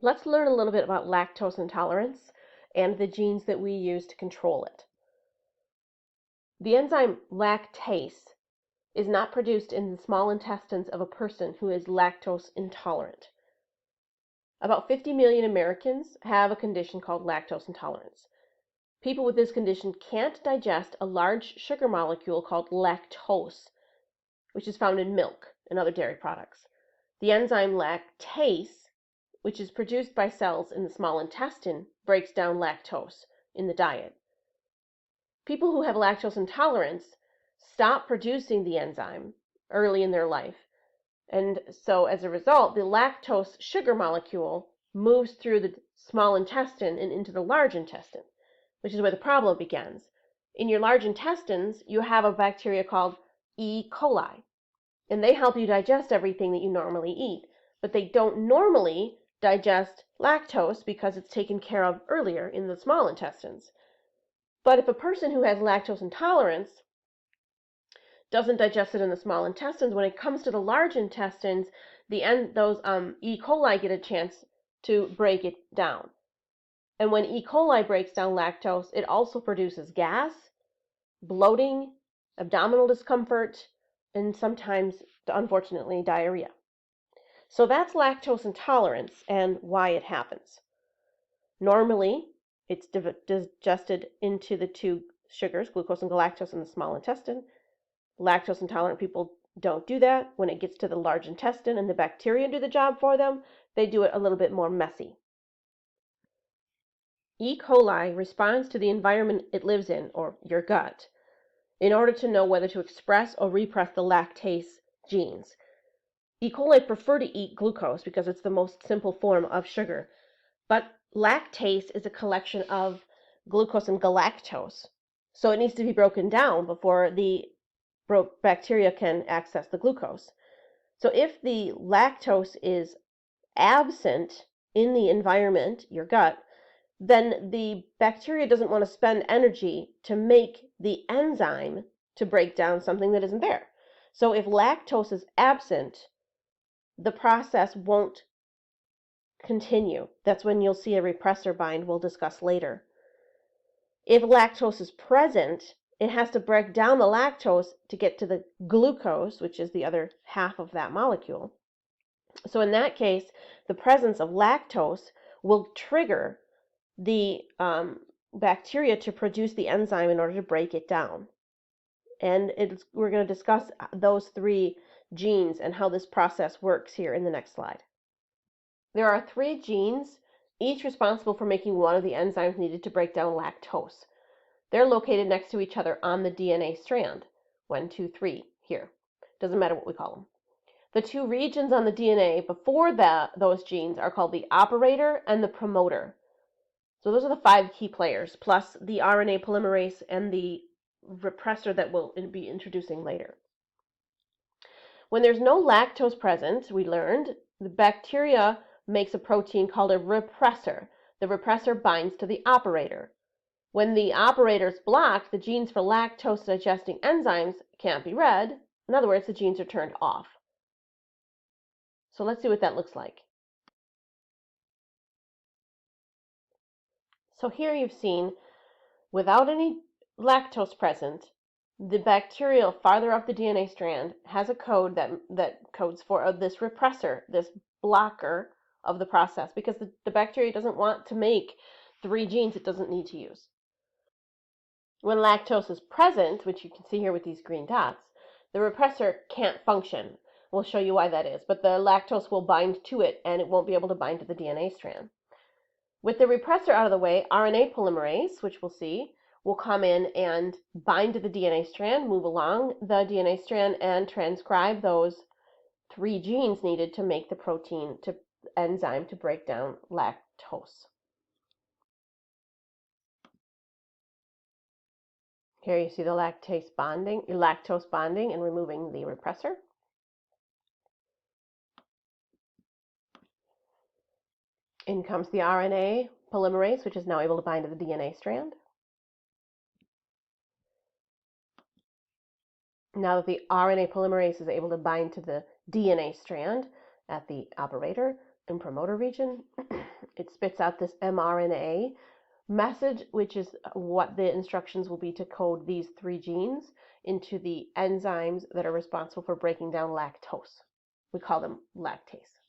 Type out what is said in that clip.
Let's learn a little bit about lactose intolerance and the genes that we use to control it. The enzyme lactase is not produced in the small intestines of a person who is lactose intolerant. About 50 million Americans have a condition called lactose intolerance. People with this condition can't digest a large sugar molecule called lactose, which is found in milk and other dairy products. The enzyme lactase, which is produced by cells in the small intestine, breaks down lactose in the diet. People who have lactose intolerance stop producing the enzyme early in their life. And so as a result, the lactose sugar molecule moves through the small intestine and into the large intestine, which is where the problem begins. In your large intestines, you have a bacteria called E. coli, and they help you digest everything that you normally eat, but they don't normally digest lactose because it's taken care of earlier in the small intestines. But if a person who has lactose intolerance doesn't digest it in the small intestines, when it comes to the large intestines, those E. coli get a chance to break it down. And when E. coli breaks down lactose, it also produces gas, bloating, abdominal discomfort, and sometimes, unfortunately, diarrhea. So that's lactose intolerance and why it happens. Normally, it's digested into the two sugars, glucose and galactose, in the small intestine. Lactose intolerant people don't do that. When it gets to the large intestine and the bacteria do the job for them, they do it a little bit more messy. E. coli responds to the environment it lives in, or your gut, in order to know whether to express or repress the lactase genes. E. coli prefer to eat glucose because it's the most simple form of sugar, but lactase is a collection of glucose and galactose, so it needs to be broken down before the bacteria can access the glucose. So if the lactose is absent in the environment, your gut, then the bacteria doesn't want to spend energy to make the enzyme to break down something that isn't there. So if lactose is absent, the process won't continue. That's when you'll see a repressor bind we'll discuss later. If lactose is present, it has to break down the lactose to get to the glucose, which is the other half of that molecule. So in that case, the presence of lactose will trigger the bacteria to produce the enzyme in order to break it down. And we're going to discuss those three genes and how this process works here in the next slide. There are 3 genes, each responsible for making one of the enzymes needed to break down lactose. They're located next to each other on the DNA strand. 1, 2, 3 here. Doesn't matter what we call them. The 2 regions on the DNA before those genes are called the operator and the promoter. So those are the 5 key players, plus the RNA polymerase and the repressor that we'll be introducing later. When there's no lactose present, we learned, the bacteria makes a protein called a repressor. The repressor binds to the operator. When the operator is blocked, the genes for lactose digesting enzymes can't be read. In other words, the genes are turned off. So let's see what that looks like. So here you've seen, without any lactose present, the bacteria farther up the DNA strand has a code that codes for this repressor, this blocker of the process, because the bacteria doesn't want to make 3 genes it doesn't need to use. When lactose is present, which you can see here with these green dots, the repressor can't function. We'll show you why that is, but the lactose will bind to it and it won't be able to bind to the DNA strand. With the repressor out of the way, RNA polymerase, which we'll see, will come in and bind to the DNA strand, move along the DNA strand, and transcribe those 3 genes needed to make the protein enzyme to break down lactose. Here you see the lactose bonding and removing the repressor. In comes the RNA polymerase, which is now able to bind to the DNA strand. Now that the RNA polymerase is able to bind to the DNA strand at the operator and promoter region, it spits out this mRNA message, which is what the instructions will be to code these 3 genes into the enzymes that are responsible for breaking down lactose. We call them lactase.